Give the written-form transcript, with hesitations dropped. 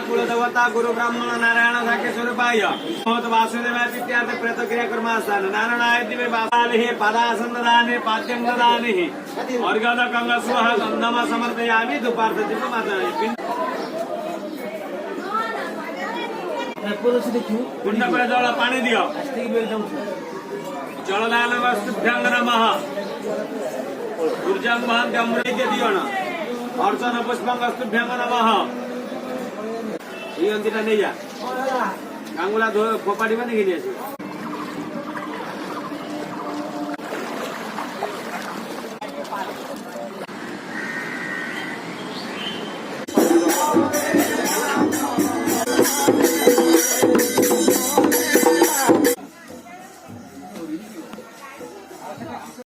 कुलदेवता गुरु ब्राह्मण नारायण साखे स्वरूपाय वासुदेवाय इत्यादि प्रतिक्रिया कर्मास्थान नारायणाय दिवे बाबालिः पदासन दाने पाद्यं ददाने अर्घदकं स्वः गन्धम समर्पयामि धूपार्थ दीपमादयामि कुंड पर जल पानी दियो जलदान वस्तुभ्यं नमः ऊर्जा महंत्यं दियो न अर्चन पुष्पं वस्तुभ्यं नमः ये अंतिटा नहीं जा गांगुला फोपाड़ी बने